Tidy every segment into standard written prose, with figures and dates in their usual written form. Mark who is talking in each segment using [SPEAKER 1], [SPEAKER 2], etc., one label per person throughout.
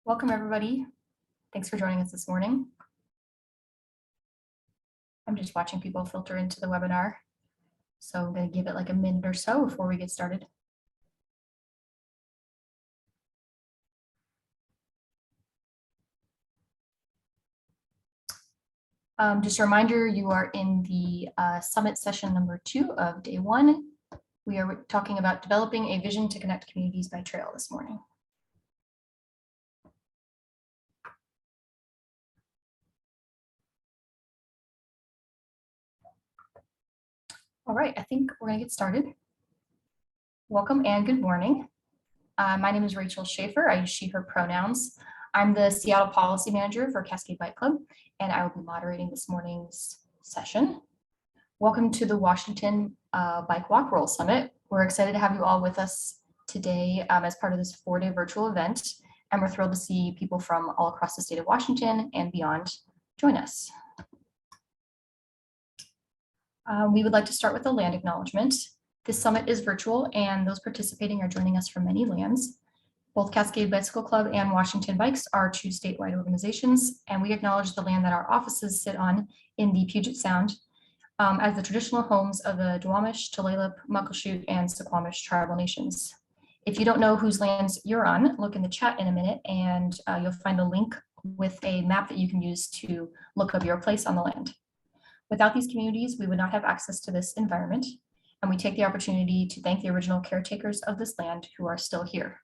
[SPEAKER 1] Welcome, everybody. Thanks for joining us this morning. I'm just watching people filter into the webinar, so I'm going to give it like a minute or so before we get started. Just a reminder, you are in the summit session number 2 of day 1. We are talking about developing a vision to connect communities by trail this morning. All right, I think we're going to get started. Welcome and good morning. My name is Rachel Schaefer. I use she, her pronouns. I'm the Seattle Policy Manager for Cascade Bike Club, and I will be moderating this morning's session. Welcome to the Washington Bike Walk Roll Summit. We're excited to have you all with us today as part of this 4-day virtual event, and we're thrilled to see people from all across the state of Washington and beyond join us. We would like to start with a land acknowledgement. This summit is virtual, and those participating are joining us from many lands. Both Cascade Bicycle Club and Washington Bikes are 2 statewide organizations, and we acknowledge the land that our offices sit on in the Puget Sound as the traditional homes of the Duwamish, Tulalip, Muckleshoot, and Suquamish tribal nations. If you don't know whose lands you're on, look in the chat in a minute, and you'll find a link with a map that you can use to look up your place on the land. Without these communities, we would not have access to this environment, and we take the opportunity to thank the original caretakers of this land who are still here.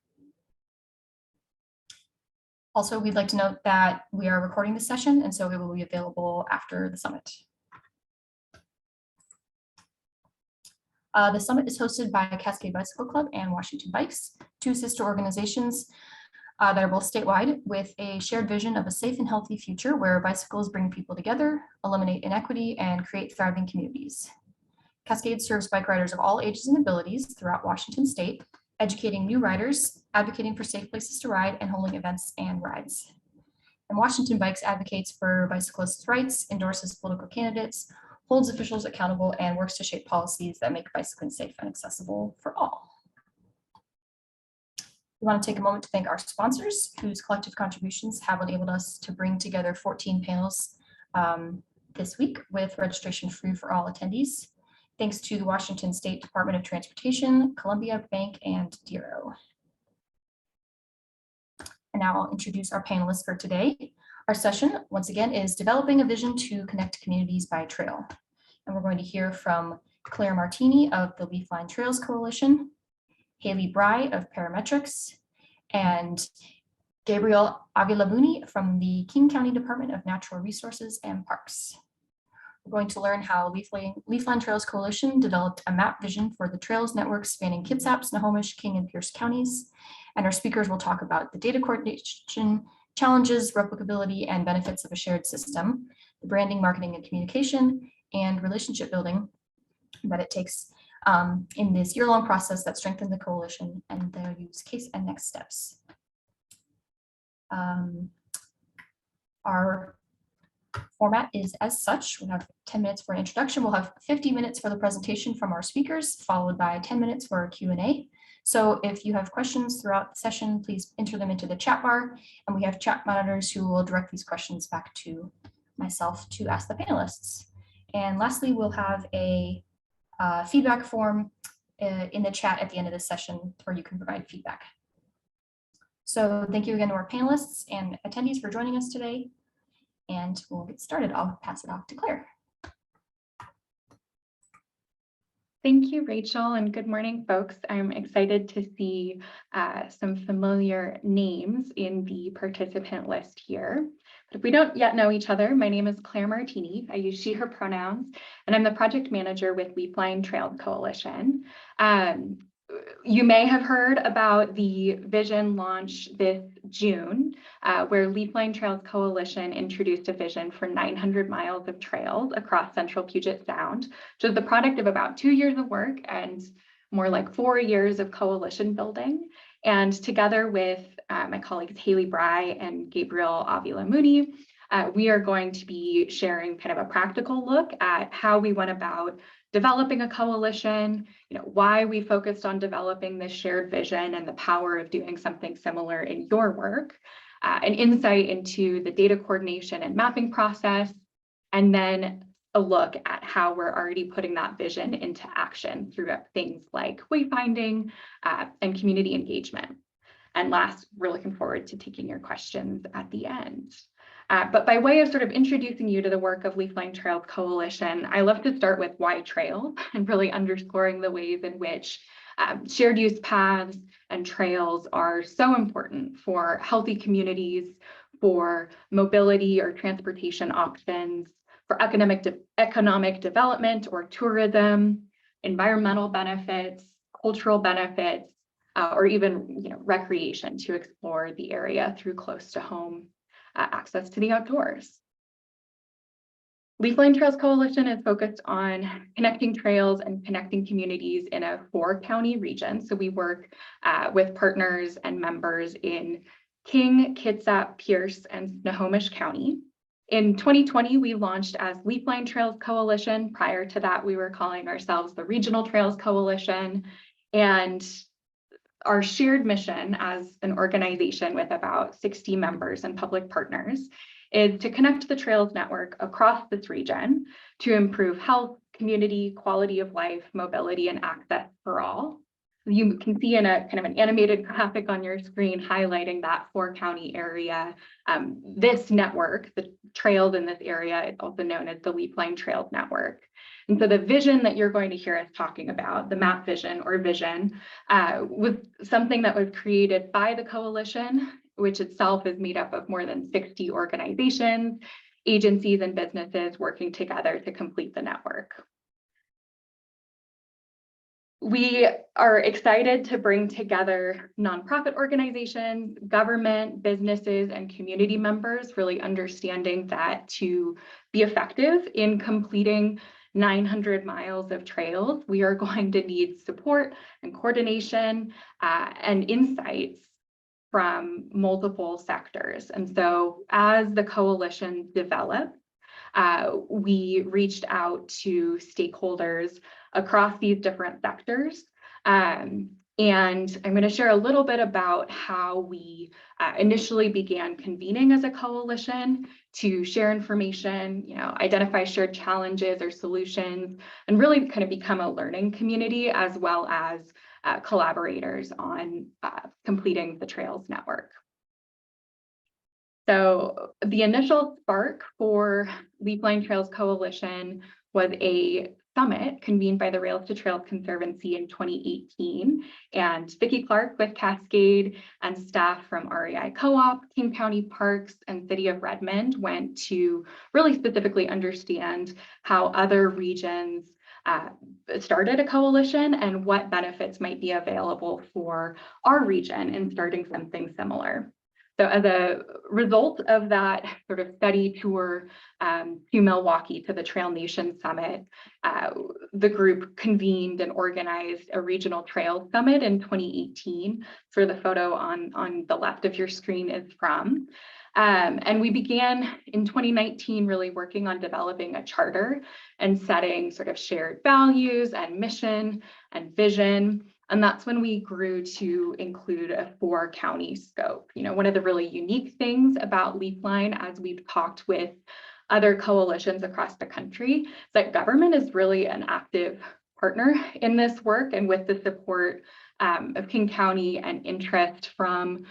[SPEAKER 1] Also, we'd like to note that we are recording this session, and so it will be available after the summit. The summit is hosted by Cascade Bicycle Club and Washington Bikes, 2 sister organizations that are both statewide, with a shared vision of a safe and healthy future where bicycles bring people together, eliminate inequity, and create thriving communities. Cascade serves bike riders of all ages and abilities throughout Washington state, educating new riders, advocating for safe places to ride, and holding events and rides. And Washington Bikes advocates for bicyclists' rights, endorses political candidates, holds officials accountable, and works to shape policies that make bicycling safe and accessible for all. We want to take a moment to thank our sponsors, whose collective contributions have enabled us to bring together 14 panels this week with registration free for all attendees. Thanks to the Washington State Department of Transportation, Columbia Bank, and DRO. And now I'll introduce our panelists for today. Our session, once again, is Developing a Vision to Connect Communities by Trail. And we're going to hear from Claire Martini of the Leafline Trails Coalition, Haley Bry of Parametrics, and Gabriel Avilamuni from the King County Department of Natural Resources and Parks. We're going to learn how Leafline Trails Coalition developed a map vision for the trails network spanning Kitsap, Snohomish, King, and Pierce counties. And our speakers will talk about the data coordination, challenges, replicability, and benefits of a shared system, the branding, marketing, and communication, and relationship building that it takes in this year-long process that strengthened the coalition and their use case and next steps. Our format is as such. We'll have 10 minutes for an introduction. We'll have 50 minutes for the presentation from our speakers, followed by 10 minutes for a Q&A. So if you have questions throughout the session, please enter them into the chat bar, and we have chat monitors who will direct these questions back to myself to ask the panelists. And lastly, we'll have a feedback form in the chat at the end of this session where you can provide feedback. So thank you again to our panelists and attendees for joining us today. And we'll get started. I'll pass it off to Claire.
[SPEAKER 2] Thank you, Rachel, and good morning, folks. I'm excited to see some familiar names in the participant list here. But if we don't yet know each other, my name is Claire Martini. I use she, her pronouns, and I'm the project manager with Leafline Trails Coalition. You may have heard about the vision launch this June, where Leafline Trails Coalition introduced a vision for 900 miles of trails across central Puget Sound, which is the product of about 2 years of work and more like 4 years of coalition building. And together with my colleagues Haley Bry and Gabriel Avilamuni, we are going to be sharing kind of a practical look at how we went about developing a coalition, why we focused on developing this shared vision and the power of doing something similar in your work. an insight into the data coordination and mapping process, and then a look at how we're already putting that vision into action through things like wayfinding and community engagement. And last, we're looking forward to taking your questions at the end. But by way of sort of introducing you to the work of Leafline Trails Coalition, I love to start with why trails and really underscoring the ways in which shared use paths and trails are so important for healthy communities, for mobility or transportation options, for economic development or tourism, environmental benefits, cultural benefits, or even recreation to explore the area through close to home access to the outdoors. Leafline Trails Coalition is focused on connecting trails and connecting communities in a 4-county region. So we work with partners and members in King, Kitsap, Pierce, and Snohomish County. In 2020, we launched as Leafline Trails Coalition. Prior to that, we were calling ourselves the Regional Trails Coalition. And our shared mission as an organization with about 60 members and public partners is to connect the trails network across this region to improve health, community, quality of life, mobility, and access for all. You can see in a kind of an animated graphic on your screen highlighting that 4-county area. This network, the trails in this area, is also known as the Leafline Trails Network. And so the vision that you're going to hear us talking about, the MAP vision or vision, was something that was created by the coalition, which itself is made up of more than 60 organizations, agencies, and businesses working together to complete the network. We are excited to bring together nonprofit organizations, government, businesses, and community members, really understanding that to be effective in completing 900 miles of trails, we are going to need support and coordination and insights from multiple sectors. And so as the coalition developed, we reached out to stakeholders across these different sectors. And I'm going to share a little bit about how we initially began convening as a coalition to share information, identify shared challenges or solutions, and really kind of become a learning community as well as collaborators on completing the Trails Network. So the initial spark for Leafline Trails Coalition was a summit convened by the Rails to Trails Conservancy in 2018. And Vicki Clark with Cascade and staff from REI Co-op, King County Parks, and City of Redmond went to really specifically understand how other regions started a coalition and what benefits might be available for our region in starting something similar. So as a result of that sort of study tour to Milwaukee to the Trail Nation Summit, the group convened and organized a regional trails summit in 2018. For the photo on the left of your screen is from. And we began in 2019 really working on developing a charter and setting sort of shared values and mission and vision. And that's when we grew to include a 4-county scope. One of the really unique things about Leafline, as we've talked with other coalitions across the country, is that government is really an active partner in this work, and with the support of King County and interest from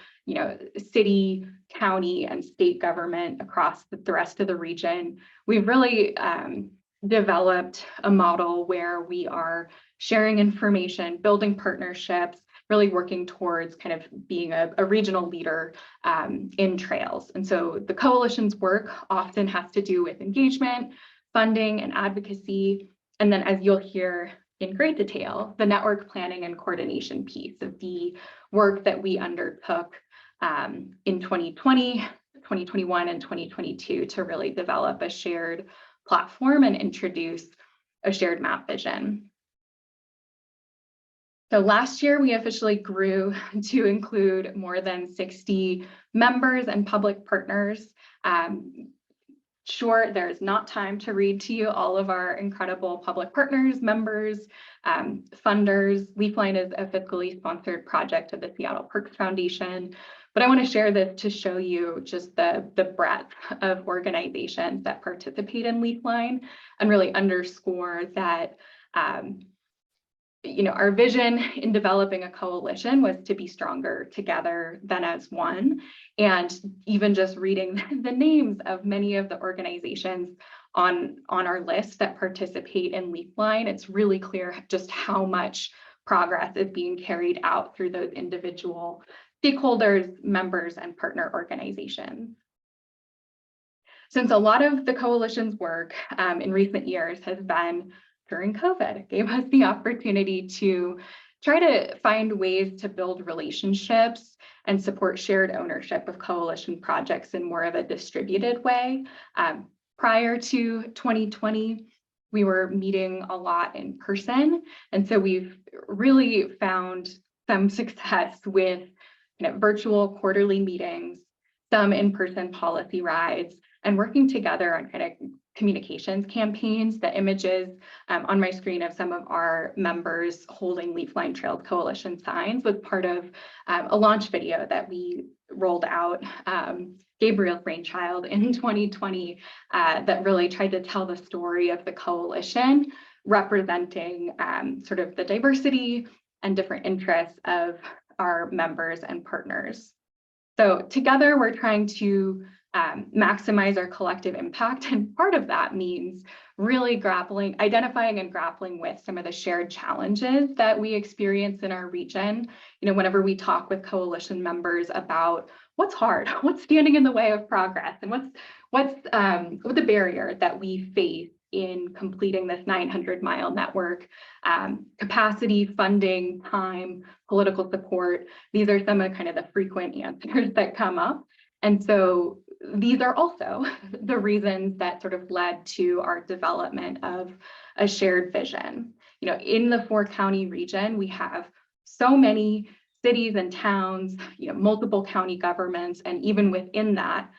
[SPEAKER 2] city, county, and state government across the rest of the region, we've really developed a model where we are sharing information, building partnerships, really working towards kind of being a regional leader in trails. And so the coalition's work often has to do with engagement, funding, and advocacy. And then, as you'll hear in great detail, the network planning and coordination piece of the work that we undertook in 2020, 2021, and 2022 to really develop a shared platform and introduce a shared map vision. So last year, we officially grew to include more than 60 members and public partners. Sure, there's not time to read to you all of our incredible public partners, members, funders. Leafline is a fiscally sponsored project of the Seattle Parks Foundation, But I want to share this to show you just the breadth of organizations that participate in Leafline and really underscore that our vision in developing a coalition was to be stronger together than as one. And even just reading the names of many of the organizations on our list that participate in Leafline, it's really clear just how much progress is being carried out through those individual stakeholders, members, and partner organizations. Since a lot of the coalition's work in recent years has been during COVID, it gave us the opportunity to try to find ways to build relationships and support shared ownership of coalition projects in more of a distributed way. Prior to 2020, we were meeting a lot in person. And so we've really found some success with virtual quarterly meetings, some in-person policy rides, and working together on kind of communications campaigns. The images on my screen of some of our members holding Leafline Trails Coalition signs was part of a launch video that we rolled out, Gabriel's brainchild in 2020, that really tried to tell the story of the coalition, representing sort of the diversity and different interests of our members and partners. So together we're trying to maximize our collective impact. And part of that means really identifying and grappling with some of the shared challenges that we experience in our region. Whenever we talk with coalition members about what's hard, what's standing in the way of progress, and what's the barrier that we face in completing this 900-mile network, capacity, funding, time, political support. These are some of kind of the frequent answers that come up. And so these are also the reasons that sort of led to our development of a shared vision. In the 4-county region, we have so many cities and towns, multiple county governments, and even within that,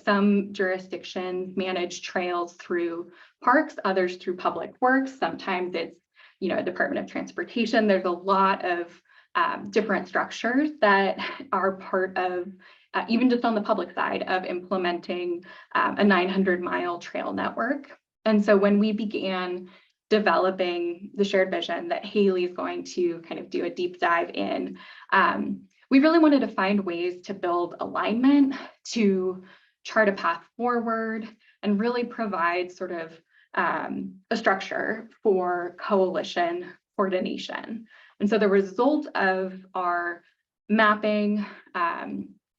[SPEAKER 2] some jurisdictions manage trails through parks, others through public works. Sometimes it's, a Department of Transportation. There's a lot of different structures that are part of, even just on the public side, of implementing a 900-mile trail network. And so when we began developing the shared vision that Haley is going to kind of do a deep dive in, we really wanted to find ways to build alignment, to chart a path forward, and really provide sort of a structure for coalition coordination. And so the result of our mapping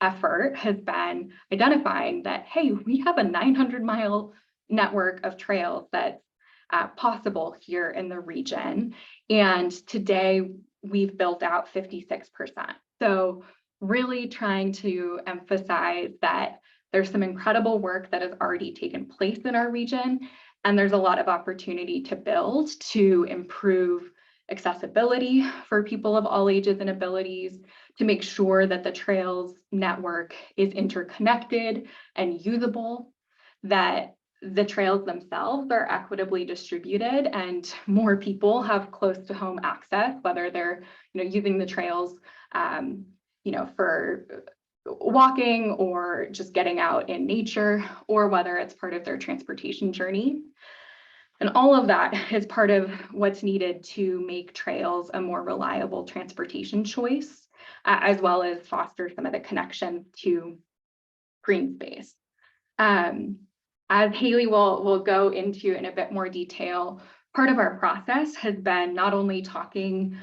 [SPEAKER 2] effort has been identifying that, hey, we have a 900-mile network of trails that's possible here in the region. And today we've built out 56%. So really trying to emphasize that there's some incredible work that has already taken place in our region, and there's a lot of opportunity to build to improve accessibility for people of all ages and abilities, to make sure that the trails network is interconnected and usable, that the trails themselves are equitably distributed and more people have close to home access, whether they're using the trails for walking or just getting out in nature, or whether it's part of their transportation journey. And all of that is part of what's needed to make trails a more reliable transportation choice, as well as foster some of the connection to green space. As Haley will go into in a bit more detail, part of our process has been not only talking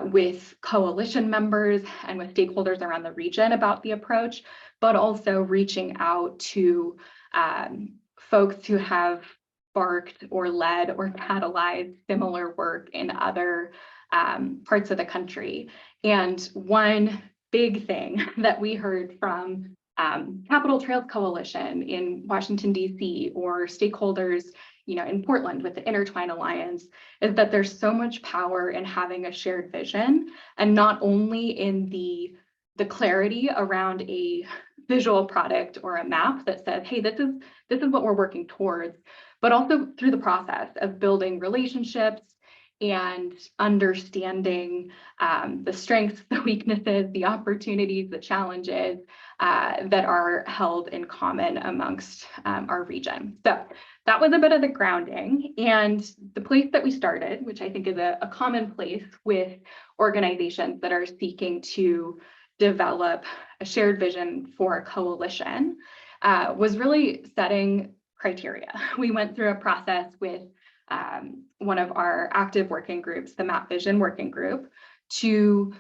[SPEAKER 2] with coalition members and with stakeholders around the region about the approach, but also reaching out to folks who have sparked or led or catalyzed similar work in other parts of the country. And one big thing that we heard from Capitol Trails Coalition in Washington, D.C., or stakeholders in Portland with the Intertwine Alliance, is that there's so much power in having a shared vision, and not only in the clarity around a visual product or a map that says, hey, this is what we're working towards, but also through the process of building relationships and understanding the strengths, the weaknesses, the opportunities, the challenges that are held in common amongst our region. So that was a bit of the grounding, and the place that we started, which I think is a common place with organizations that are seeking to develop a shared vision for a coalition, was really setting criteria. We went through a process with one of our active working groups, the Map Vision Working Group, to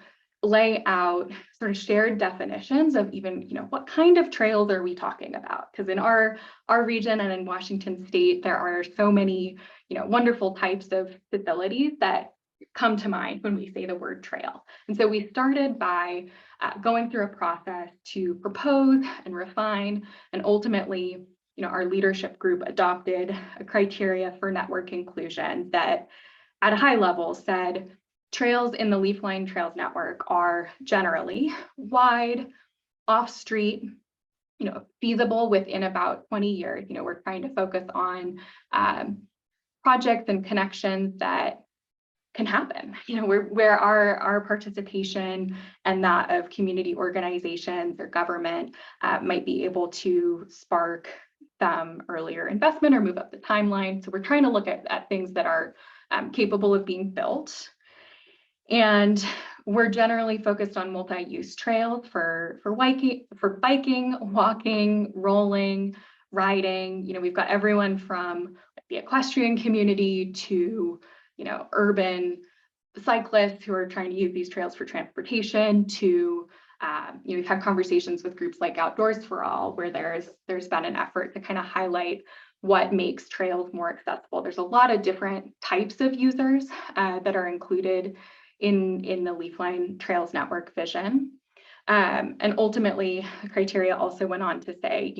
[SPEAKER 2] lay out sort of shared definitions of even, what kind of trails are we talking about? Because in our region and in Washington State, there are so many, wonderful types of facilities that come to mind when we say the word trail. And so we started by going through a process to propose and refine, and ultimately, our leadership group adopted a criteria for network inclusion that at a high level said trails in the Leafline Trails network are generally wide, off-street, feasible within about 20 years. We're trying to focus on projects and connections that can happen, where our participation and that of community organizations or government might be able to spark some earlier investment or move up the timeline. So we're trying to look at things that are capable of being built. And we're generally focused on multi-use trails for biking, walking, rolling, riding. We've got everyone from the equestrian community to, urban cyclists who are trying to use these trails for transportation to, we've had conversations with groups like Outdoors for All, where there's been an effort to kind of highlight what makes trails more accessible. There's a lot of different types of users that are included in the Leafline Trails Network vision. And ultimately, the criteria also went on to say,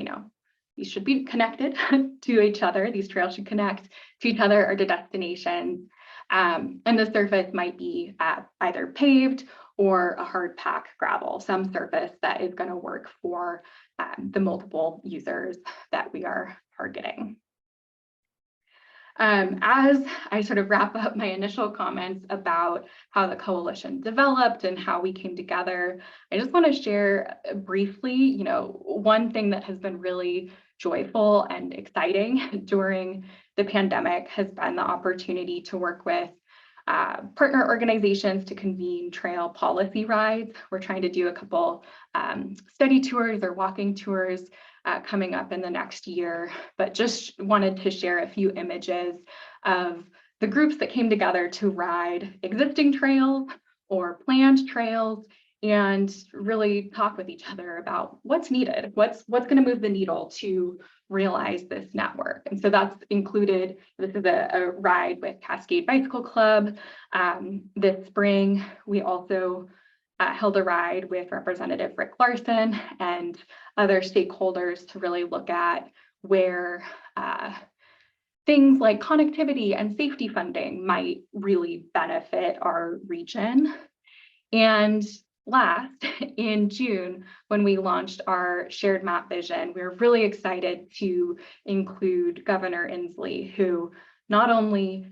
[SPEAKER 2] these should be connected to each other. These trails should connect to each other or to destinations. And the surface might be either paved or a hard pack gravel, some surface that is going to work for the multiple users that we are targeting. As I sort of wrap up my initial comments about how the coalition developed and how we came together, I just want to share briefly, one thing that has been really joyful and exciting during the pandemic has been the opportunity to work with partner organizations to convene trail policy rides. We're trying to do a couple study tours or walking tours coming up in the next year, but just wanted to share a few images of the groups that came together to ride existing trails or planned trails and really talk with each other about what's needed, what's going to move the needle to realize this network. And so that's included, this is a ride with Cascade Bicycle Club. This spring, we also held a ride with Representative Rick Larson and other stakeholders to really look at where things like connectivity and safety funding might really benefit our region. And last, in June, when we launched our shared map vision, we were really excited to include Governor Inslee, who not only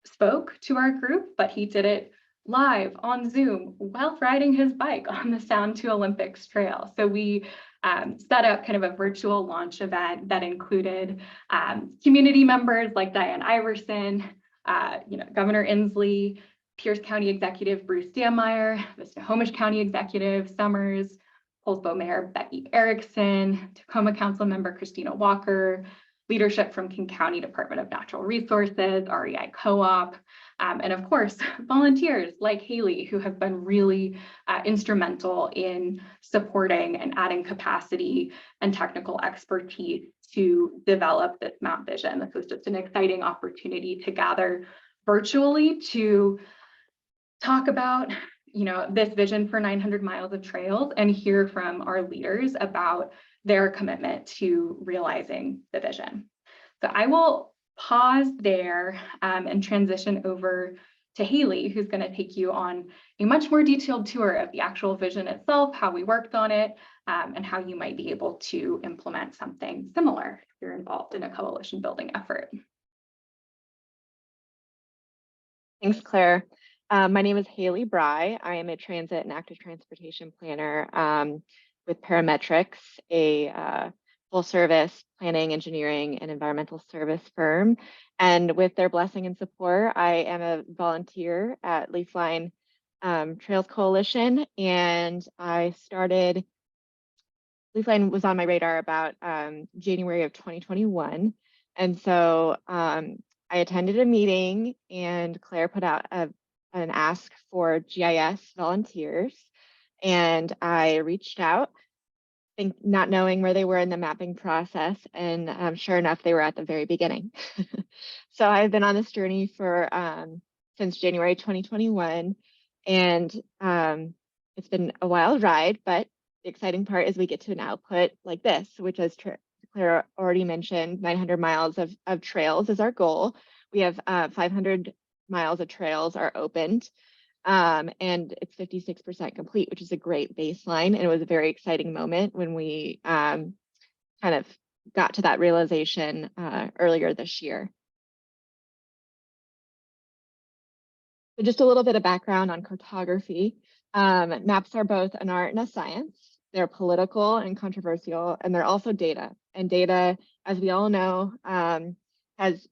[SPEAKER 2] spoke to our group, but he did it live on Zoom while riding his bike on the Sound to Olympics Trail. So we set up kind of a virtual launch event that included community members like Diane Iverson, Governor Inslee, Pierce County Executive Bruce Dammeier, the Snohomish County Executive Summers, Poulsbo Mayor Becky Erickson, Tacoma Council Member Christina Walker, leadership from King County Department of Natural Resources, REI Co-op, and of course, volunteers like Haley, who have been really instrumental in supporting and adding capacity and technical expertise to develop this map vision. This was just an exciting opportunity to gather virtually to talk about this vision for 900 miles of trails and hear from our leaders about their commitment to realizing the vision. So I will pause there and transition over to Haley, who's going to take you on a much more detailed tour of the actual vision itself, how we worked on it, and how you might be able to implement something similar if you're involved in a coalition building effort.
[SPEAKER 3] Thanks, Claire. My name is Haley Bry. I am a transit and active transportation planner with Parametrics, a full service planning, engineering, and environmental service firm. And with their blessing and support, I am a volunteer at Leafline Trails Coalition. And Leafline was on my radar about January of 2021. And so I attended a meeting and Claire put out an ask for GIS volunteers. And I reached out, not knowing where they were in the mapping process. And sure enough, they were at the very beginning. So I've been on this journey for since January 2021. And it's been a wild ride, but the exciting part is we get to an output like this, which is Claire already mentioned, 900 miles of trails is our goal. We have 500 miles of trails are opened, and it's 56% complete, which is a great baseline. And it was a very exciting moment when we kind of got to that realization earlier this year. So just a little bit of background on cartography. Maps are both an art and a science. They're political and controversial, and they're also data. And data, as we all know, is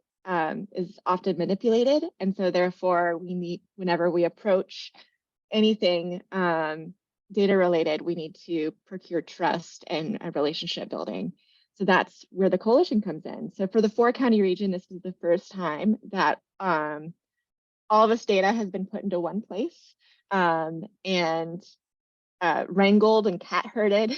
[SPEAKER 3] often manipulated. And so therefore, whenever we approach anything data related, we need to procure trust and relationship building. So that's where the coalition comes in. So for the 4-county region, this is the first time that all of this data has been put into one place and wrangled and cat herded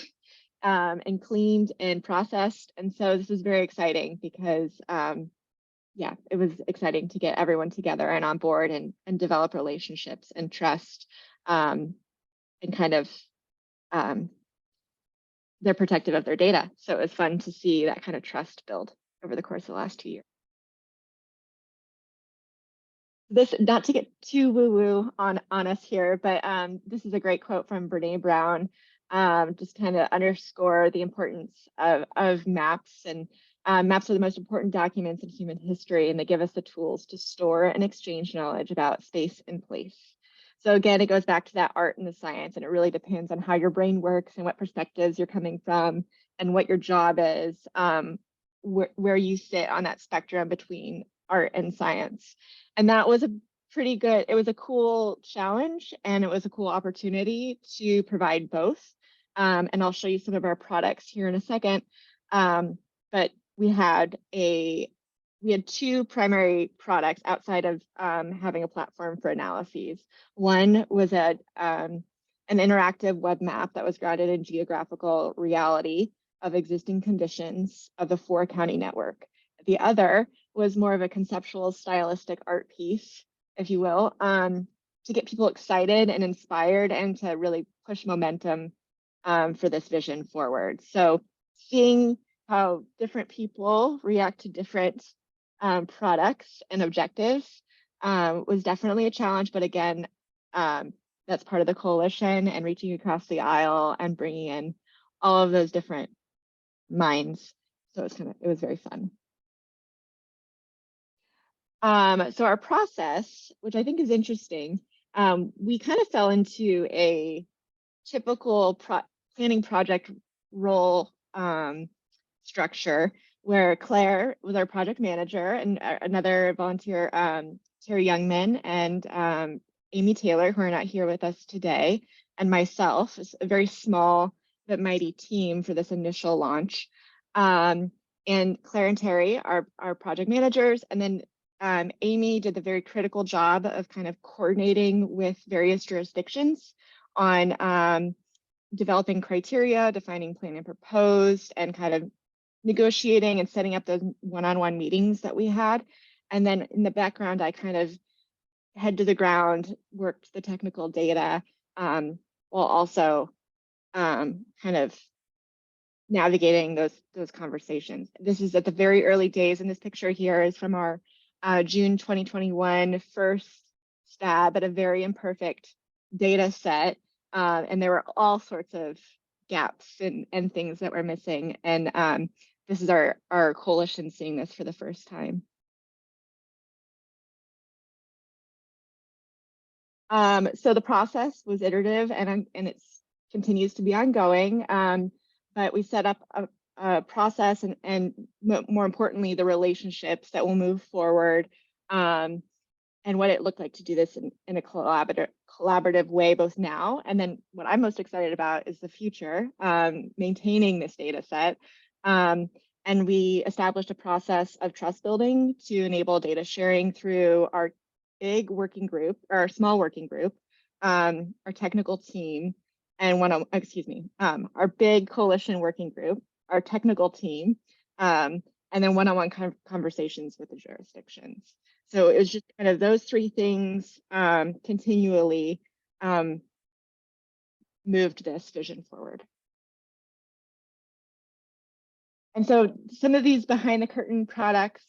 [SPEAKER 3] and cleaned and processed. And so this is very exciting because, yeah, it was exciting to get everyone together and on board and develop relationships and trust and kind of they're protective of their data. So it was fun to see that kind of trust build over the course of the last 2 years. This, not to get too woo-woo on us here, but this is a great quote from Brene Brown, just kind of underscore the importance of maps. And maps are the most important documents in human history, and they give us the tools to store and exchange knowledge about space and place. So again, it goes back to that art and the science, and it really depends on how your brain works and what perspectives you're coming from and what your job is, where you sit on that spectrum between art and science. And that was it was a cool challenge, and it was a cool opportunity to provide both. And I'll show you some of our products here in a second. But we had 2 primary products outside of having a platform for analyses. One was an interactive web map that was grounded in geographical reality of existing conditions of the 4-county network. The other was more of a conceptual, stylistic art piece, if you will, to get people excited and inspired and to really push momentum for this vision forward. So seeing how different people react to different products and objectives was definitely a challenge. But again, that's part of the coalition and reaching across the aisle and bringing in all of those different minds. So it was very fun. So our process, which I think is interesting, we kind of fell into a typical planning project role structure where Claire was our project manager and another volunteer, Terry Youngman and Amy Taylor, who are not here with us today, and myself, a very small but mighty team for this initial launch. And Claire and Terry are our project managers, and then Amy did the very critical job of kind of coordinating with various jurisdictions on developing criteria, defining plan and proposed, and kind of negotiating and setting up those one-on-one meetings that we had. And then in the background, I kind of head to the ground, worked the technical data, while also kind of navigating those conversations. This is at the very early days, and this picture here is from our June 2021 first stab at a very imperfect data set. And there were all sorts of gaps and things that were missing. And this is our coalition seeing this for the first time. So the process was iterative and it continues to be ongoing, but we set up a process and more importantly, the relationships that will move forward, and what it looked like to do this in a collaborative way, both now and then what I'm most excited about is the future, maintaining this data set. And we established a process of trust building to enable data sharing through our big working group, or our small working group, our technical team, and our big coalition working group, our technical team, and then one-on-one conversations with the jurisdictions. So it was just kind of those three things continually moved this vision forward. And so some of these behind the curtain products.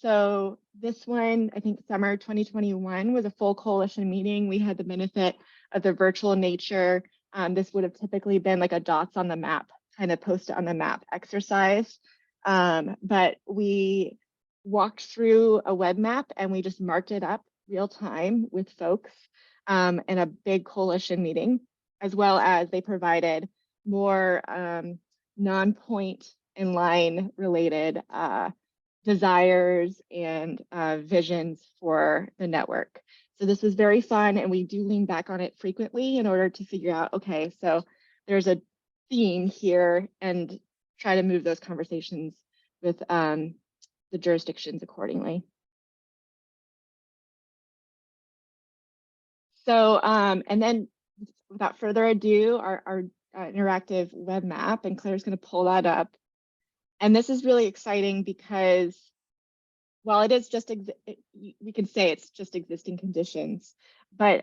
[SPEAKER 3] So this one, I think summer 2021 was a full coalition meeting. We had the benefit of the virtual nature. This would have typically been like a dots on the map, kind of post it on the map exercise. But we walked through a web map and we just marked it up real time with folks in a big coalition meeting, as well as they provided more non-point in line related desires and visions for the network. So this was very fun, and we do lean back on it frequently in order to figure out, okay, so there's a theme here, and try to move those conversations with the jurisdictions accordingly. So, and then without further ado, our interactive web map, and Claire's going to pull that up. And this is really exciting because while it is just, we can say it's just existing conditions, but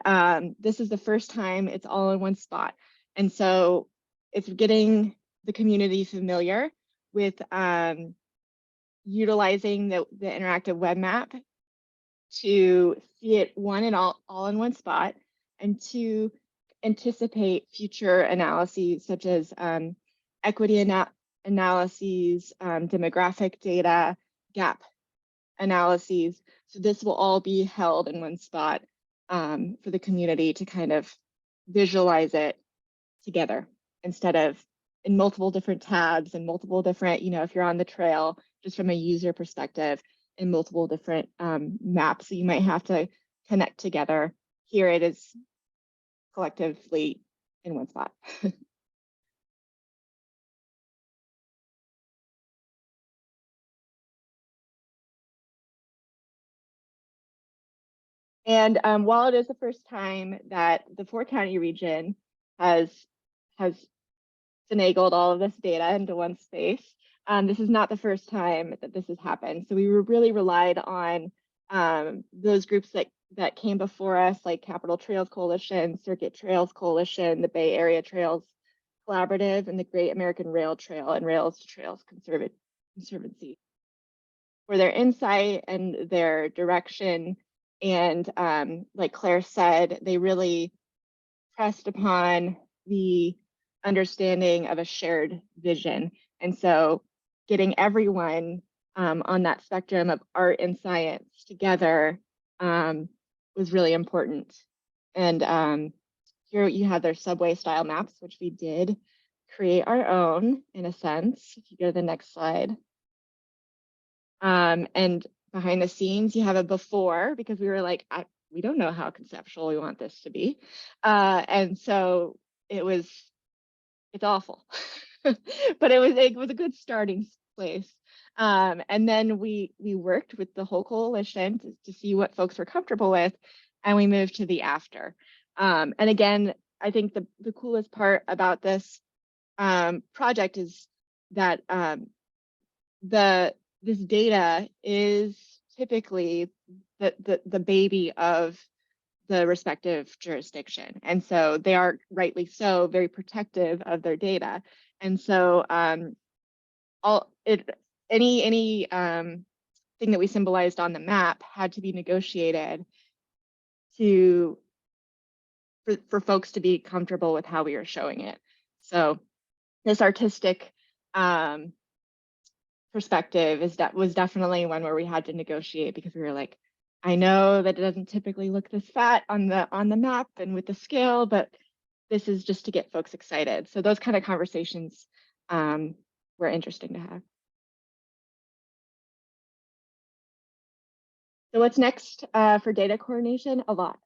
[SPEAKER 3] this is the first time it's all in one spot. And so it's getting the community familiar with utilizing the interactive web map to see it, one, and all in one spot, and two, anticipate future analyses such as equity analyses, demographic data, gap analyses. So this will all be held in one spot for the community to kind of visualize it together instead of in multiple different tabs and multiple different, if you're on the trail, just from a user perspective, in multiple different maps. So you might have to connect together. Here it is collectively in one spot. And while it is the first time that the 4-county region has finagled all of this data into one space, this is not the first time that this has happened. So we really relied on those groups that came before us, like Capitol Trails Coalition, Circuit Trails Coalition, the Bay Area Trails Collaborative, and the Great American Rail Trail and Rails to Trails Conservancy, for their insight and their direction. And like Claire said, they really pressed upon the understanding of a shared vision. And so getting everyone on that spectrum of art and science together was really important. And here you have their subway style maps, which we did create our own in a sense. If you go to the next slide. And behind the scenes, you have a before, because we were like, we don't know how conceptual we want this to be. And so it's awful, but it was a good starting place. And then we worked with the whole coalition to see what folks were comfortable with, and we moved to the after. And again, I think the coolest part about this project is that this data is typically the baby of the respective jurisdiction. And so they are rightly so very protective of their data. And so any thing that we symbolized on the map had to be negotiated for folks to be comfortable with how we were showing it. So this artistic perspective was definitely one where we had to negotiate, because we were like, I know that it doesn't typically look this fat on the map and with the scale, but this is just to get folks excited. So those kind of conversations were interesting to have. So what's next for data coordination? A lot.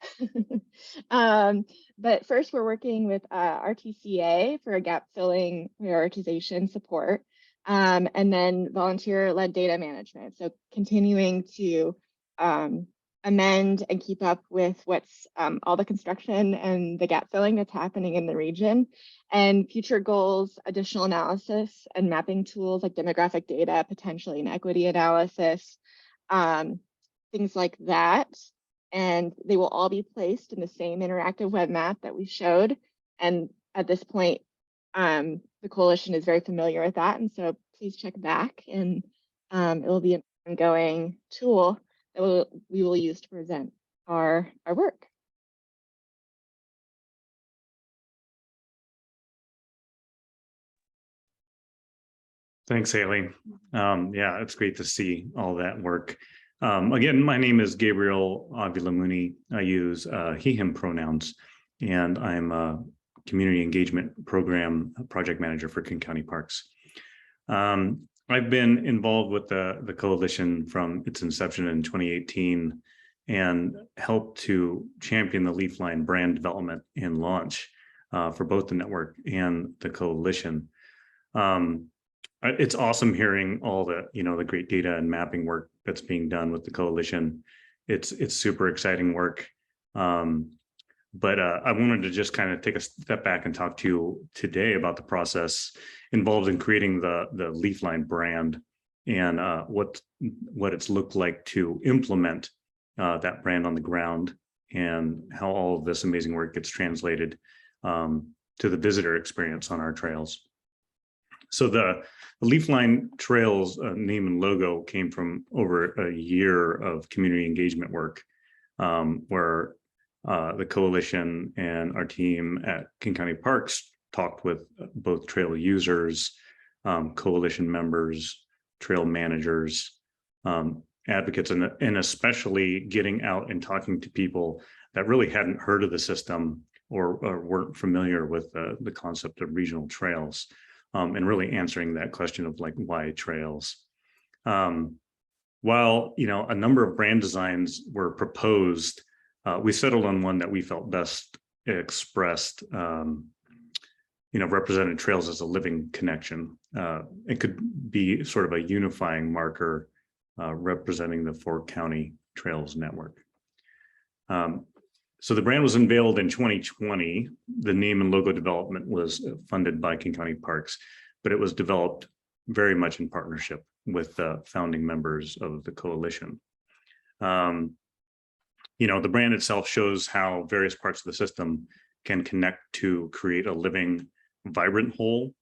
[SPEAKER 3] But first, we're working with RTCA for a gap filling prioritization support, and then volunteer-led data management. So continuing to amend and keep up with what's all the construction and the gap filling that's happening in the region, and future goals, additional analysis and mapping tools like demographic data, potentially inequity analysis, things like that. And they will all be placed in the same interactive web map that we showed. And at this point, the coalition is very familiar with that. And so please check back, and it will be an ongoing tool that we will use to present our work.
[SPEAKER 4] Thanks, Haley. Yeah, it's great to see all that work. Again, my name is Gabriel Avilamuni. I use he, him pronouns, and I'm a community engagement program project manager for King County Parks. I've been involved with the coalition from its inception in 2018 and helped to champion the Leafline brand development and launch for both the network and the coalition. It's awesome hearing all the, the great data and mapping work that's being done with the coalition. It's super exciting work. But I wanted to just kind of take a step back and talk to you today about the process involved in creating the Leafline brand and what it's looked like to implement that brand on the ground, and how all of this amazing work gets translated to the visitor experience on our trails. So the Leafline Trails name and logo came from over a year of community engagement work, where the coalition and our team at King County Parks talked with both trail users, coalition members, trail managers, advocates, and especially getting out and talking to people that really hadn't heard of the system or weren't familiar with the concept of regional trails. And really answering that question of like, why trails? While, a number of brand designs were proposed, we settled on one that we felt best expressed, represented trails as a living connection. It could be sort of a unifying marker representing the 4-county trails network. So the brand was unveiled in 2020. The name and logo development was funded by King County Parks, but it was developed very much in partnership with the founding members of the coalition. The brand itself shows how various parts of the system can connect to create a living, vibrant whole,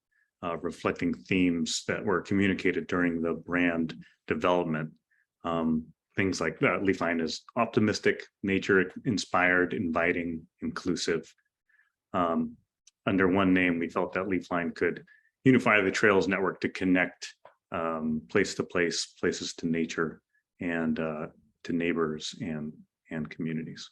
[SPEAKER 4] reflecting themes that were communicated during the brand development. Things like Leafline is optimistic, nature-inspired, inviting, inclusive. Under one name, we felt that Leafline could unify the trails network to connect place to place, places to nature, and to neighbors and communities.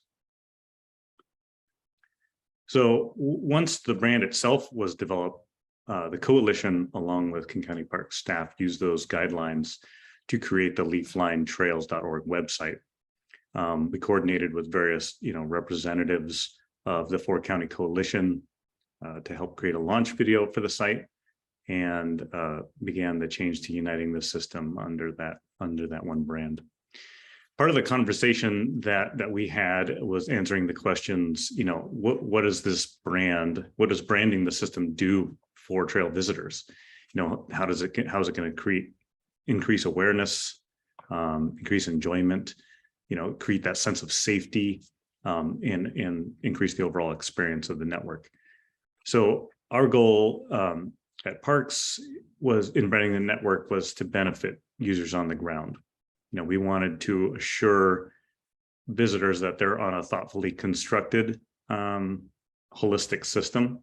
[SPEAKER 4] So once the brand itself was developed, the coalition, along with King County Park staff, used those guidelines to create the leaflinetrails.org website. We coordinated with various, representatives of the 4-county coalition to help create a launch video for the site, and began the change to uniting the system under that one brand. Part of the conversation that we had was answering the questions, what is this brand? What does branding the system do for trail visitors? How is it going to increase awareness, increase enjoyment, create that sense of safety, and increase the overall experience of the network. So our goal at Parks was in branding the network was to benefit users on the ground. We wanted to assure visitors that they're on a thoughtfully constructed, holistic system.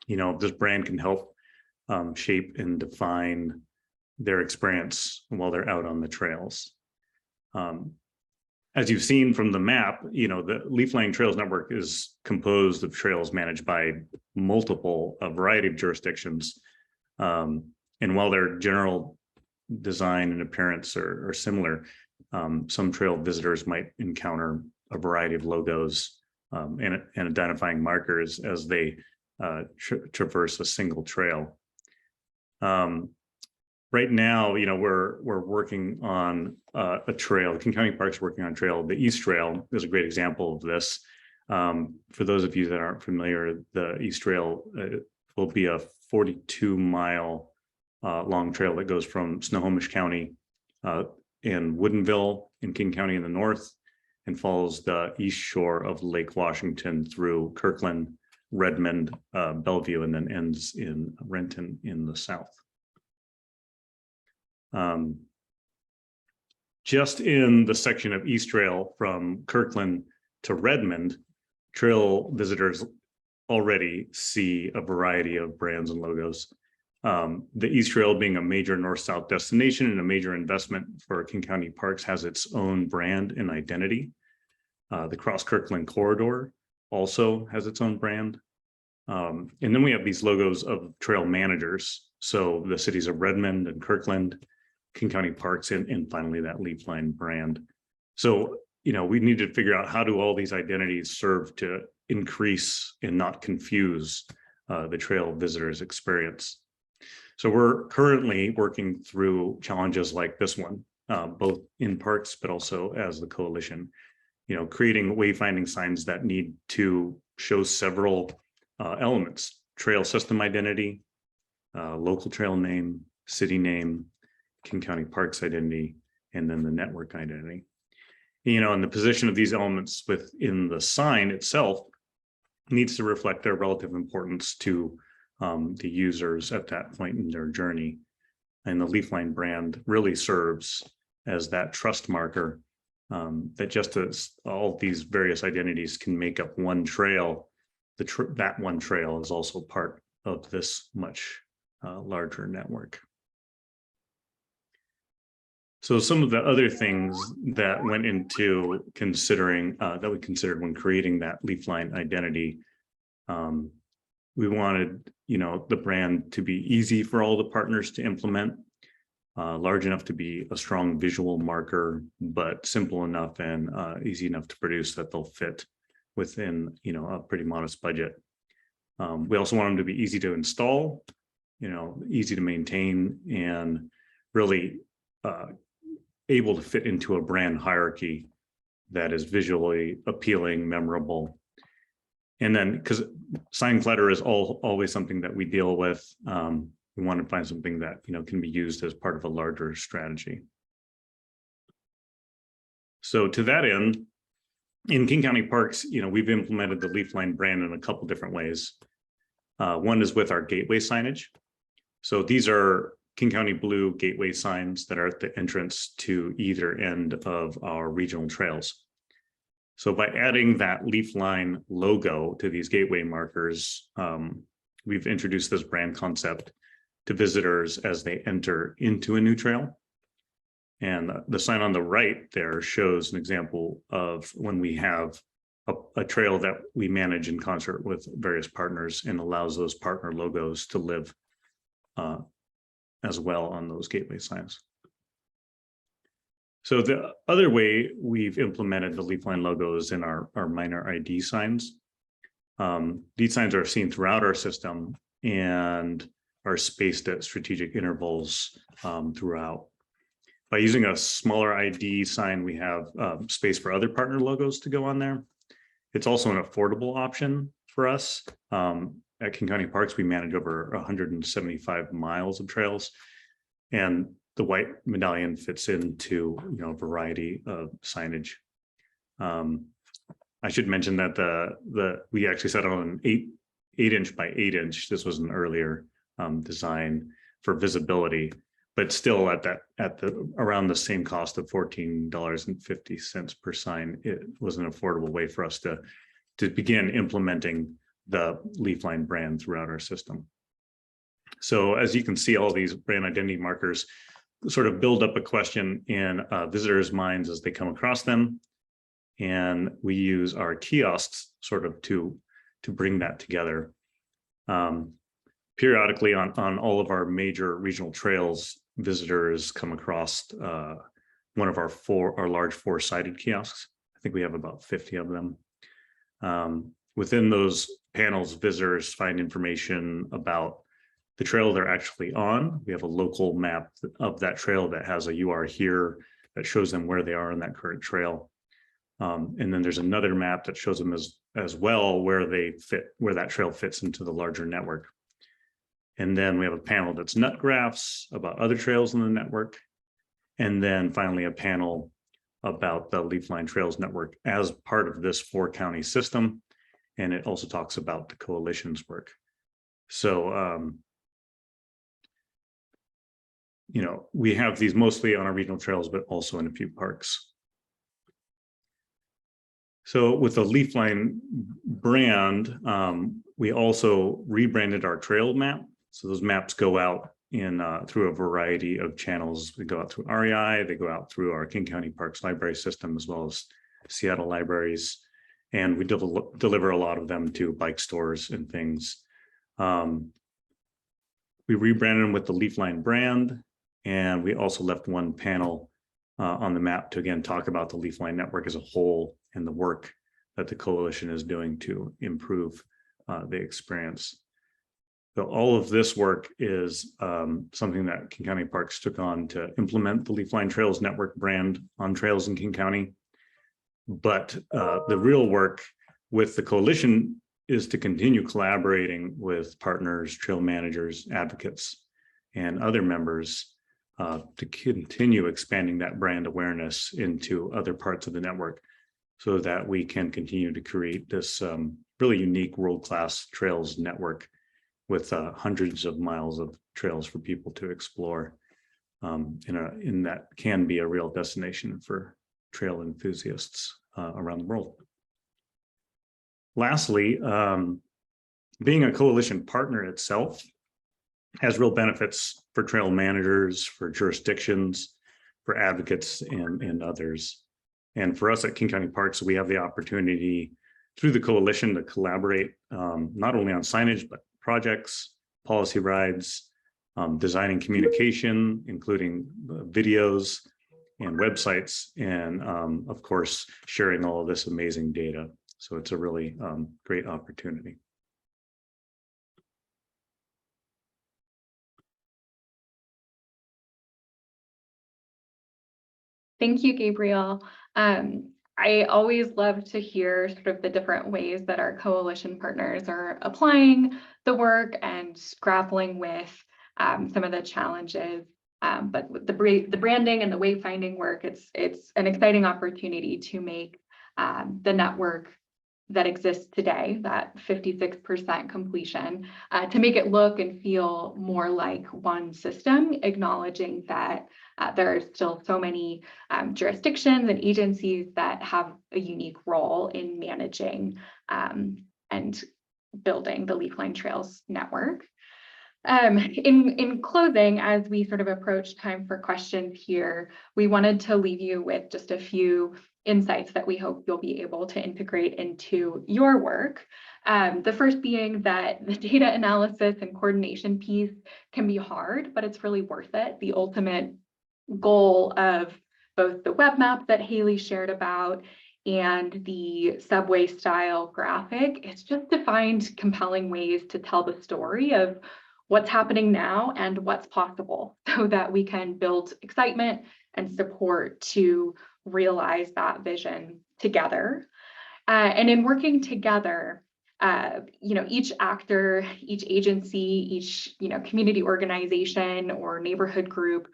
[SPEAKER 4] This brand can help shape and define their experience while they're out on the trails. as you've seen from the map, the Leafline Trails Network is composed of trails managed by a variety of jurisdictions. And while their general design and appearance are similar, some trail visitors might encounter a variety of logos and identifying markers as they traverse a single trail. Right now, we're working on a trail. King County Parks working on a trail. The East Trail is a great example of this. For those of you that aren't familiar, the East Trail will be a 42-mile long trail that goes from Snohomish County in Woodinville in King County in the north and follows the east shore of Lake Washington through Kirkland, Redmond, Bellevue, and then ends in Renton in the south. Just in the section of East Trail from Kirkland to Redmond, trail visitors already see a variety of brands and logos. The East Trail, being a major north-south destination and a major investment for King County Parks, has its own brand and identity. The Cross Kirkland Corridor also has its own brand. And then we have these logos of trail managers. So the cities of Redmond and Kirkland, King County Parks, and finally that Leafline brand. So, we need to figure out how do all these identities serve to increase and not confuse the trail visitors experience. So we're currently working through challenges like this one, both in parks, but also as the coalition, creating wayfinding signs that need to show several elements: trail system identity, local trail name, city name, King County Parks identity, and then the network identity. And the position of these elements within the sign itself needs to reflect their relative importance to the users at that point in their journey. And the Leafline brand really serves as that trust marker that just as all these various identities can make up one trail, that one trail is also part of this much larger network. So some of the other things that went into considering, that we considered when creating that Leafline identity, we wanted, the brand to be easy for all the partners to implement, large enough to be a strong visual marker, but simple enough and easy enough to produce that they'll fit within, a pretty modest budget. We also want them to be easy to install, easy to maintain, and really able to fit into a brand hierarchy that is visually appealing, memorable. And then, because sign clutter is always something that we deal with, we want to find something that can be used as part of a larger strategy. So to that end, in King County Parks, we've implemented the Leafline brand in a couple different ways. One is with our gateway signage. So these are King County blue gateway signs that are at the entrance to either end of our regional trails. So by adding that Leafline logo to these gateway markers, we've introduced this brand concept to visitors as they enter into a new trail. And the sign on the right there shows an example of when we have a trail that we manage in concert with various partners and allows those partner logos to live as well on those gateway signs. So the other way we've implemented the Leafline logos in our minor ID signs. These signs are seen throughout our system and are spaced at strategic intervals throughout. By using a smaller ID sign, we have space for other partner logos to go on there. It's also an affordable option for us. At King County Parks, we manage over 175 miles of trails, and the white medallion fits into a variety of signage. I should mention that we actually set on an 8-inch by 8-inch. This was an earlier design for visibility, but still at around the same cost of $14.50 per sign. It was an affordable way for us to begin implementing the Leafline brand throughout our system. So as you can see, all these brand identity markers sort of build up a question in visitors' minds as they come across them. and we use our kiosks sort of to bring that together. Periodically on all of our major regional trails, visitors come across one of our large 4-sided kiosks. I think we have about 50 of them. Within those panels, visitors find information about the trail they're actually on. We have a local map of that trail that has a "you are here" that shows them where they are on that current trail. And then there's another map that shows them as well where that trail fits into the larger network. And then we have a panel that's nut graphs about other trails in the network. And then finally a panel about the Leafline Trails Network as part of this 4-county system. And it also talks about the coalition's work. So, we have these mostly on our regional trails, but also in a few parks. So with the Leafline brand, we also rebranded our trail map. So those maps go out through a variety of channels. They go out through REI, they go out through our King County Parks Library System, as well as Seattle libraries. And we deliver a lot of them to bike stores and things. We rebranded them with the Leafline brand, and we also left one panel on the map to again talk about the Leafline network as a whole and the work that the coalition is doing to improve the experience. So all of this work is something that King County Parks took on to implement the Leafline Trails Network brand on trails in King County. But the real work with the coalition is to continue collaborating with partners, trail managers, advocates, and other members to continue expanding that brand awareness into other parts of the network so that we can continue to create this really unique world-class trails network with hundreds of miles of trails for people to explore in that can be a real destination for trail enthusiasts around the world. Lastly, being a coalition partner itself has real benefits for trail managers, for jurisdictions, for advocates, and others. And for us at King County Parks, we have the opportunity through the coalition to collaborate not only on signage, but projects, policy rides, designing communication, including videos and websites, and of course, sharing all of this amazing data. So it's a really great opportunity.
[SPEAKER 2] Thank you, Gabriel. I always love to hear sort of the different ways that our coalition partners are applying the work and grappling with some of the challenges. But with the branding and the wayfinding work, it's an exciting opportunity to make the network that exists today, that 56% completion, to make it look and feel more like one system, acknowledging that there are still so many jurisdictions and agencies that have a unique role in managing and building the Leafline Trails network. In closing, as we sort of approach time for questions here, we wanted to leave you with just a few insights that we hope you'll be able to integrate into your work. The first being that the data analysis and coordination piece can be hard, but it's really worth it. The ultimate goal of both the web map that Haley shared about and the subway style graphic is just to find compelling ways to tell the story of what's happening now and what's possible so that we can build excitement and support to realize that vision together. And in working together, each actor, each agency, each community organization or neighborhood group,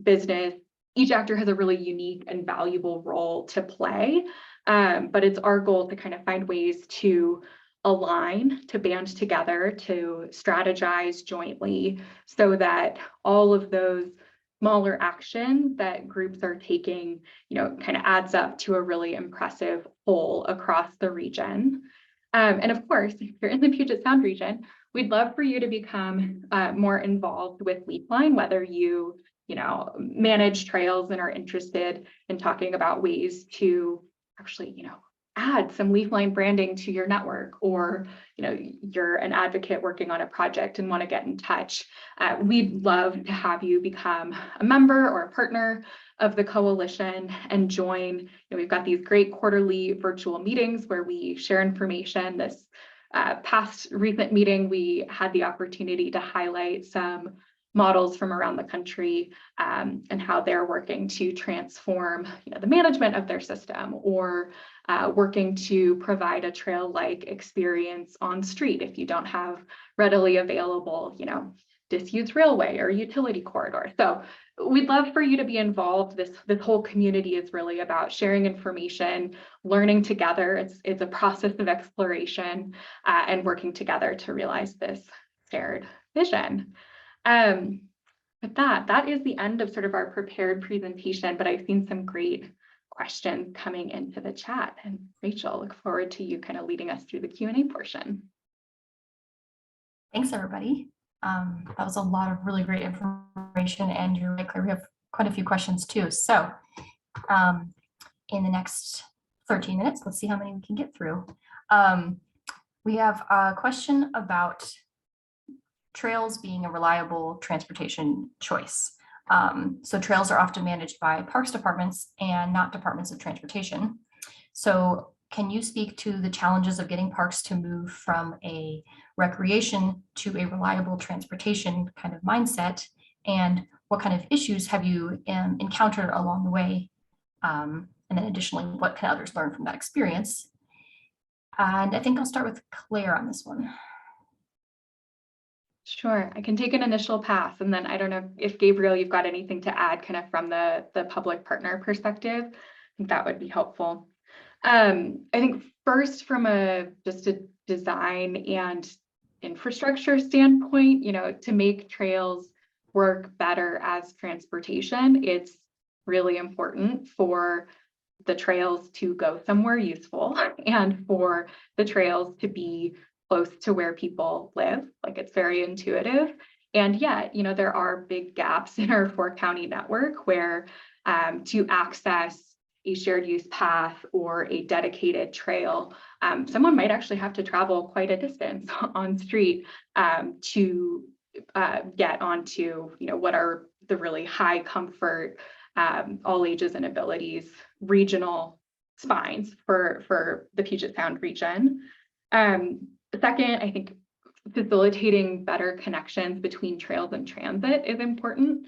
[SPEAKER 2] business, each actor has a really unique and valuable role to play. But it's our goal to kind of find ways to align, to band together, to strategize jointly so that all of those smaller actions that groups are taking, kind of adds up to a really impressive whole across the region. And of course, if you're in the Puget Sound region, we'd love for you to become more involved with Leafline, whether you manage trails and are interested in talking about ways to actually, add some Leafline branding to your network, or, you're an advocate working on a project and want to get in touch, we'd love to have you become a member or a partner of the coalition and join. We've got these great quarterly virtual meetings where we share information. This past recent meeting, we had the opportunity to highlight some models from around the country and how they're working to transform the management of their system, or working to provide a trail-like experience on street if you don't have readily available disused railway or utility corridor. So we'd love for you to be involved. This whole community is really about sharing information, learning together. It's a process of exploration and working together to realize this shared vision. With that is the end of sort of our prepared presentation, but I've seen some great questions coming into the chat. And Rachel, look forward to you kind of leading us through the Q&A portion.
[SPEAKER 1] Thanks, everybody. That was a lot of really great information, and you're right, Claire, we have quite a few questions too. So in the next 13 minutes, let's see how many we can get through. We have a question about trails being a reliable transportation choice. So trails are often managed by parks departments and not departments of transportation. So can you speak to the challenges of getting parks to move from a recreation to a reliable transportation kind of mindset? And what kind of issues have you encountered along the way? And then additionally, what can others learn from that experience? And I think I'll start with Claire on this one.
[SPEAKER 2] Sure, I can take an initial pass, and then I don't know if Gabriel, you've got anything to add kind of from the public partner perspective. I think that would be helpful. I think first, from just a design and infrastructure standpoint, to make trails work better as transportation, it's really important for the trails to go somewhere useful and for the trails to be close to where people live. Like, it's very intuitive. And yet, there are big gaps in our 4-county network where to access a shared use path or a dedicated trail, someone might actually have to travel quite a distance on street to get onto, what are the really high comfort, all ages and abilities regional spines for the Puget Sound region. Second, I think facilitating better connections between trails and transit is important,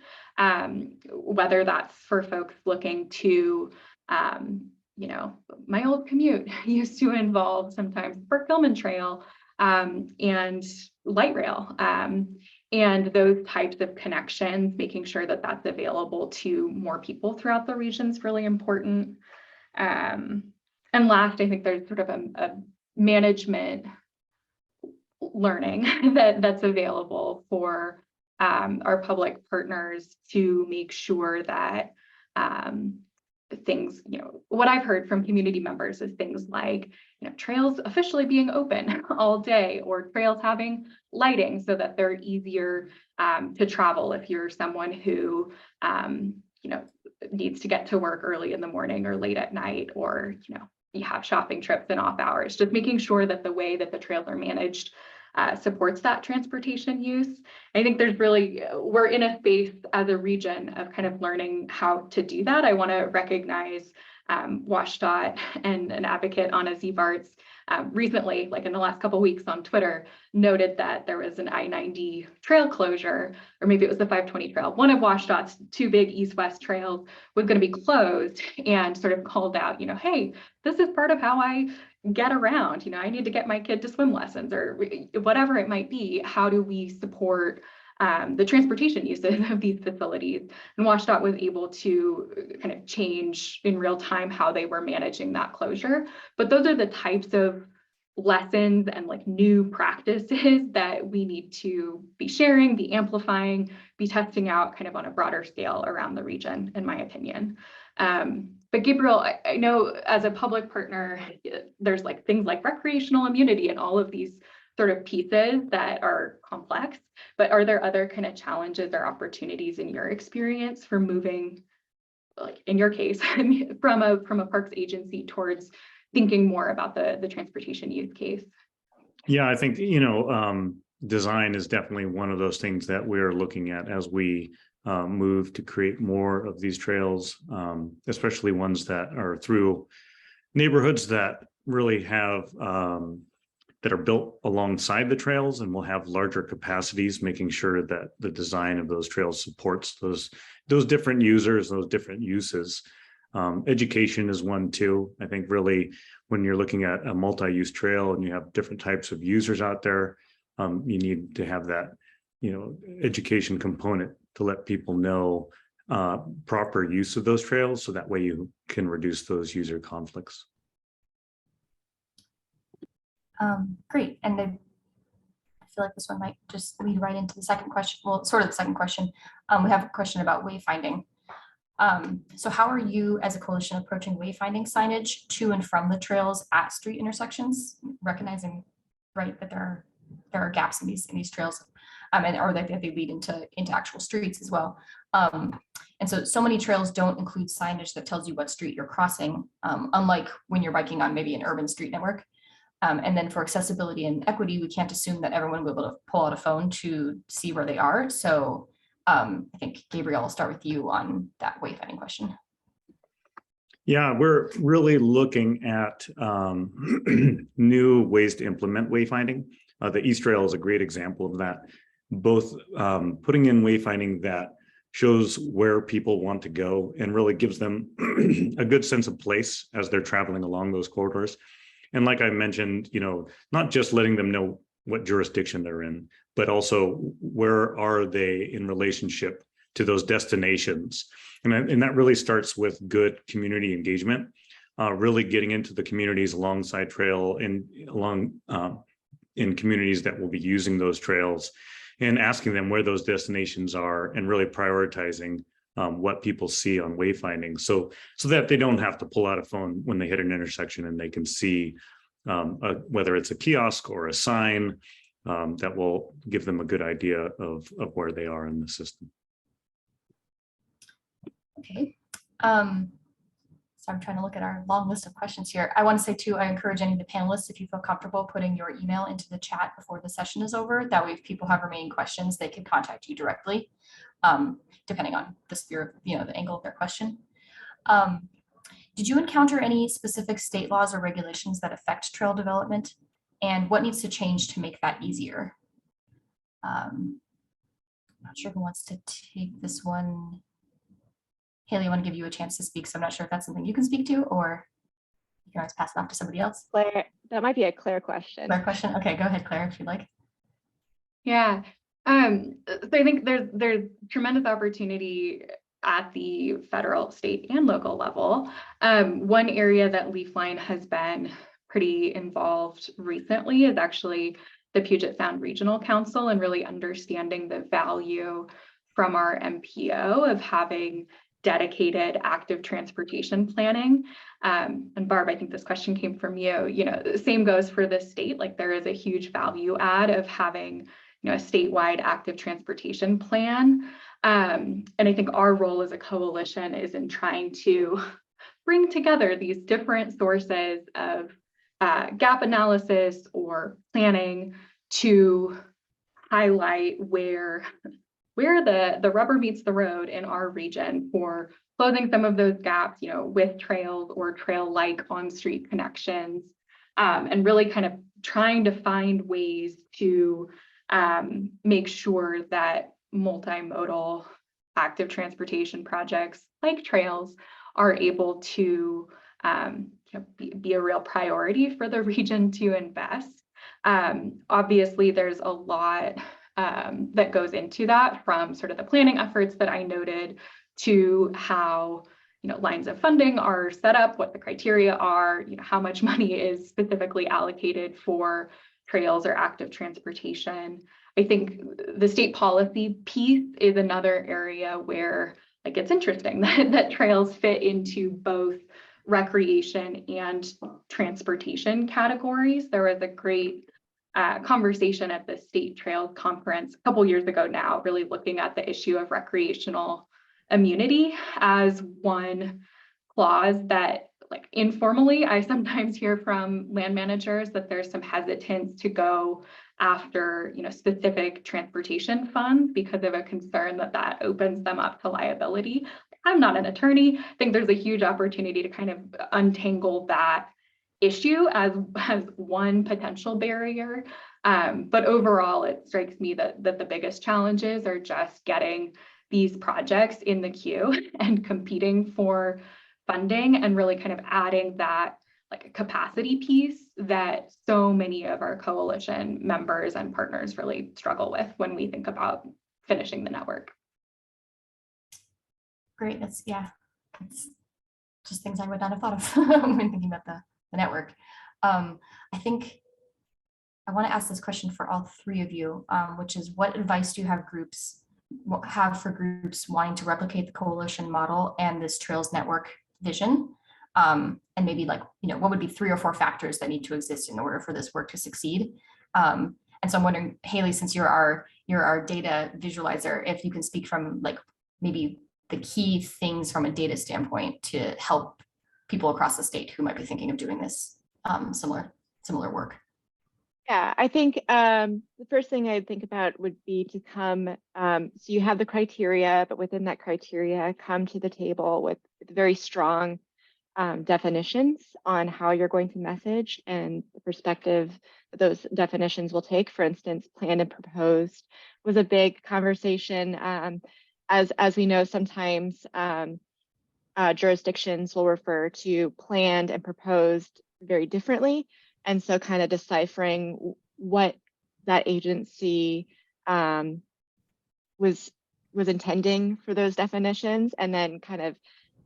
[SPEAKER 2] whether that's for folks looking to, my old commute used to involve sometimes Burke-Gilman Trail and light rail, and those types of connections, making sure that that's available to more people throughout the region is really important. And last, I think there's sort of a management learning that's available for our public partners to make sure that things, what I've heard from community members is things like, trails officially being open all day, or trails having lighting so that they're easier to travel if you're someone who, needs to get to work early in the morning or late at night, or, you have shopping trips and off hours. Just making sure that the way that the trails are managed supports that transportation use. I think we're in a space as a region of kind of learning how to do that. I want to recognize WashDOT and an advocate, Anna Zevarts, recently, like in the last couple of weeks on Twitter, noted that there was an I-90 trail closure, or maybe it was the 520 trail. One of WashDOT's 2 big east-west trails was going to be closed, and sort of called out, hey, this is part of how I get around. I need to get my kid to swim lessons, or whatever it might be. How do we support the transportation uses of these facilities? And WashDOT was able to kind of change in real time how they were managing that closure. But those are the types of lessons and like new practices that we need to be sharing, be amplifying, be testing out kind of on a broader scale around the region, in my opinion. But Gabriel, I know as a public partner, there's like things like recreational immunity and all of these sort of pieces that are complex, but are there other kind of challenges or opportunities in your experience for moving like in your case, from a parks agency towards thinking more about the transportation use case?
[SPEAKER 4] Yeah, I think, design is definitely one of those things that we're looking at as we move to create more of these trails, especially ones that are through neighborhoods that really have that are built alongside the trails and will have larger capacities, making sure that the design of those trails supports those different users, those different uses. Education is one too. I think really when you're looking at a multi-use trail and you have different types of users out there, you need to have that, education component to let people know proper use of those trails, so that way you can reduce those user conflicts.
[SPEAKER 1] Great. And then I feel like this one might just lead right into the second question. Well, sort of the second question. We have a question about wayfinding. So how are you as a coalition approaching wayfinding signage to and from the trails at street intersections, recognizing, right, that there are gaps in these trails, or that they lead into actual streets as well. And so many trails don't include signage that tells you what street you're crossing, unlike when you're biking on maybe an urban street network. And then for accessibility and equity, we can't assume that everyone will be able to pull out a phone to see where they are. So I think, Gabriel, I'll start with you on that wayfinding question.
[SPEAKER 4] Yeah, we're really looking at new ways to implement wayfinding. The East Trail is a great example of that. Both putting in wayfinding that shows where people want to go and really gives them a good sense of place as they're traveling along those corridors. And like I mentioned, not just letting them know what jurisdiction they're in, but also where are they in relationship to those destinations. And that really starts with good community engagement, really getting into the communities alongside trail and in communities that will be using those trails, and asking them where those destinations are and really prioritizing what people see on wayfinding, so that they don't have to pull out a phone when they hit an intersection, and they can see whether it's a kiosk or a sign that will give them a good idea of where they are in the system.
[SPEAKER 1] Okay. So I'm trying to look at our long list of questions here. I want to say too, I encourage any of the panelists, if you feel comfortable putting your email into the chat before the session is over, that way if people have remaining questions, they can contact you directly, depending on the sphere, the angle of their question. Did you encounter any specific state laws or regulations that affect trail development, and what needs to change to make that easier? I'm not sure who wants to take this one. Haley, I want to give you a chance to speak, so I'm not sure if that's something you can speak to, or you can always pass it off to somebody else.
[SPEAKER 3] Claire, that might be a Claire question.
[SPEAKER 1] Claire question? Okay, go ahead, Claire, if you'd like.
[SPEAKER 2] Yeah, so I think there's tremendous opportunity at the federal, state, and local level. One area that Leafline has been pretty involved recently is actually the Puget Sound Regional Council, and really understanding the value from our MPO of having dedicated active transportation planning. And Barb, I think this question came from you. The same goes for the state. Like, there is a huge value add of having a statewide active transportation plan. And I think our role as a coalition is in trying to bring together these different sources of gap analysis or planning to highlight where the rubber meets the road in our region for closing some of those gaps, with trails or trail-like on-street connections, and really kind of trying to find ways to make sure that multimodal active transportation projects like trails are able to be a real priority for the region to invest. Obviously, there's a lot that goes into that, from sort of the planning efforts that I noted to how lines of funding are set up, what the criteria are, how much money is specifically allocated for trails or active transportation. I think the state policy piece is another area where it's interesting that trails fit into both recreation and transportation categories. There was a great conversation at the State Trails Conference a couple years ago now, really looking at the issue of recreational immunity as one clause that, like, informally, I sometimes hear from land managers that there's some hesitance to go after, specific transportation funds because of a concern that that opens them up to liability. I'm not an attorney. I think there's a huge opportunity to kind of untangle that issue as one potential barrier. But overall, it strikes me that the biggest challenges are just getting these projects in the queue and competing for funding, and really kind of adding that, like, a capacity piece that so many of our coalition members and partners really struggle with when we think about finishing the network.
[SPEAKER 1] Great. It's just things I would not have thought of when thinking about the network. I think I want to ask this question for all three of you, which is, what advice do you have for groups wanting to replicate the coalition model and this Trails network vision? And maybe, like, what would be 3 or 4 factors that need to exist in order for this work to succeed? And so I'm wondering, Haley, since you're our data visualizer, if you can speak from, like, maybe the key things from a data standpoint to help people across the state who might be thinking of doing this similar work.
[SPEAKER 3] Yeah, I think the first thing I'd think about would be to come, so you have the criteria, but within that criteria, come to the table with very strong definitions on how you're going to message and the perspective that those definitions will take. For instance, planned and proposed was a big conversation. As we know, sometimes jurisdictions will refer to planned and proposed very differently. And so kind of deciphering what that agency was intending for those definitions, and then kind of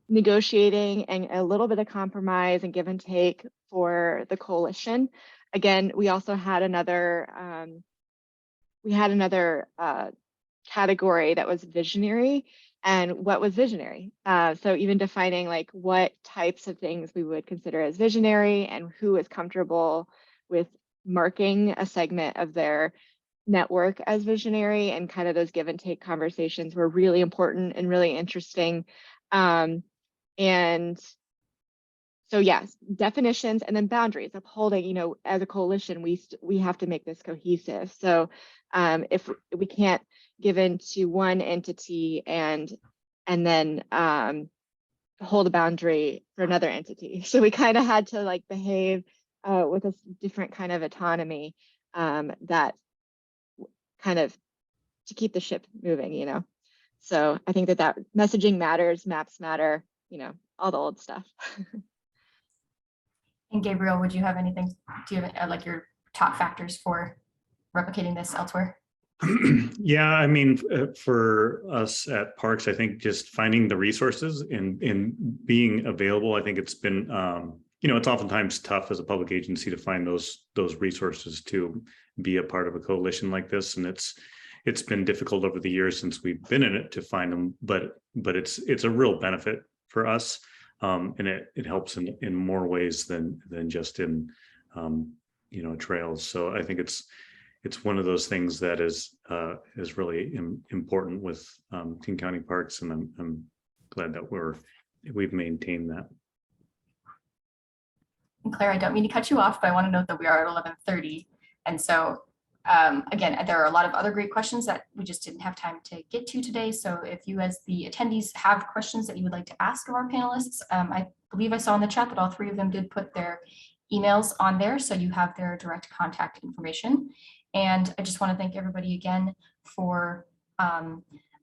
[SPEAKER 3] negotiating and a little bit of compromise and give and take for the coalition. Again, we also had another category that was visionary. And what was visionary? So even defining, like, what types of things we would consider as visionary and who is comfortable with marking a segment of their network as visionary, and kind of those give and take conversations were really important and really interesting. And so yes, definitions, and then boundaries, upholding, as a coalition, we have to make this cohesive. So if we can't give in to one entity and then hold a boundary for another entity. So we kind of had to, like, behave with a different kind of autonomy that kind of to keep the ship moving, So I think that messaging matters, maps matter, all the old stuff.
[SPEAKER 1] And Gabriel, would you have anything? Do you have like your top factors for replicating this elsewhere?
[SPEAKER 4] Yeah, I mean, for us at Parks, I think just finding the resources and being available. I think it's been, it's oftentimes tough as a public agency to find those resources to be a part of a coalition like this, and it's been difficult over the years since we've been in it to find them. But it's a real benefit for us, and it helps in more ways than just in trails. So I think it's one of those things that is really important with King County Parks, and I'm glad that we've maintained that.
[SPEAKER 1] And Claire, I don't mean to cut you off, but I want to note that we are at 11:30, and so again, there are a lot of other great questions that we just didn't have time to get to today. So if you, as the attendees, have questions that you would like to ask of our panelists, I believe I saw in the chat that all 3 of them did put their emails on there, so you have their direct contact information. And I just want to thank everybody again for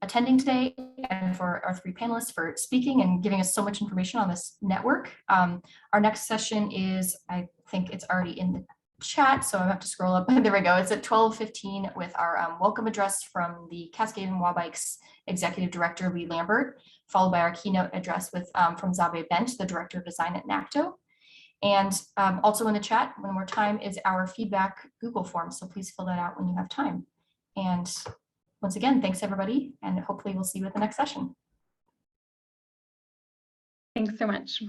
[SPEAKER 1] attending today, and for our 3 panelists for speaking and giving us so much information on this network. Our next session is, I think it's already in the chat, so I have to scroll up. There we go. It's at 12:15 with our welcome address from the Cascade and Wabikes Executive Director Lee Lambert, followed by our keynote address from Zabe Bent, the Director of Design at NACTO. And also in the chat, one more time, is our feedback Google form. So please fill that out when you have time. And once again, thanks everybody, and hopefully we'll see you at the next session.
[SPEAKER 2] Thanks so much.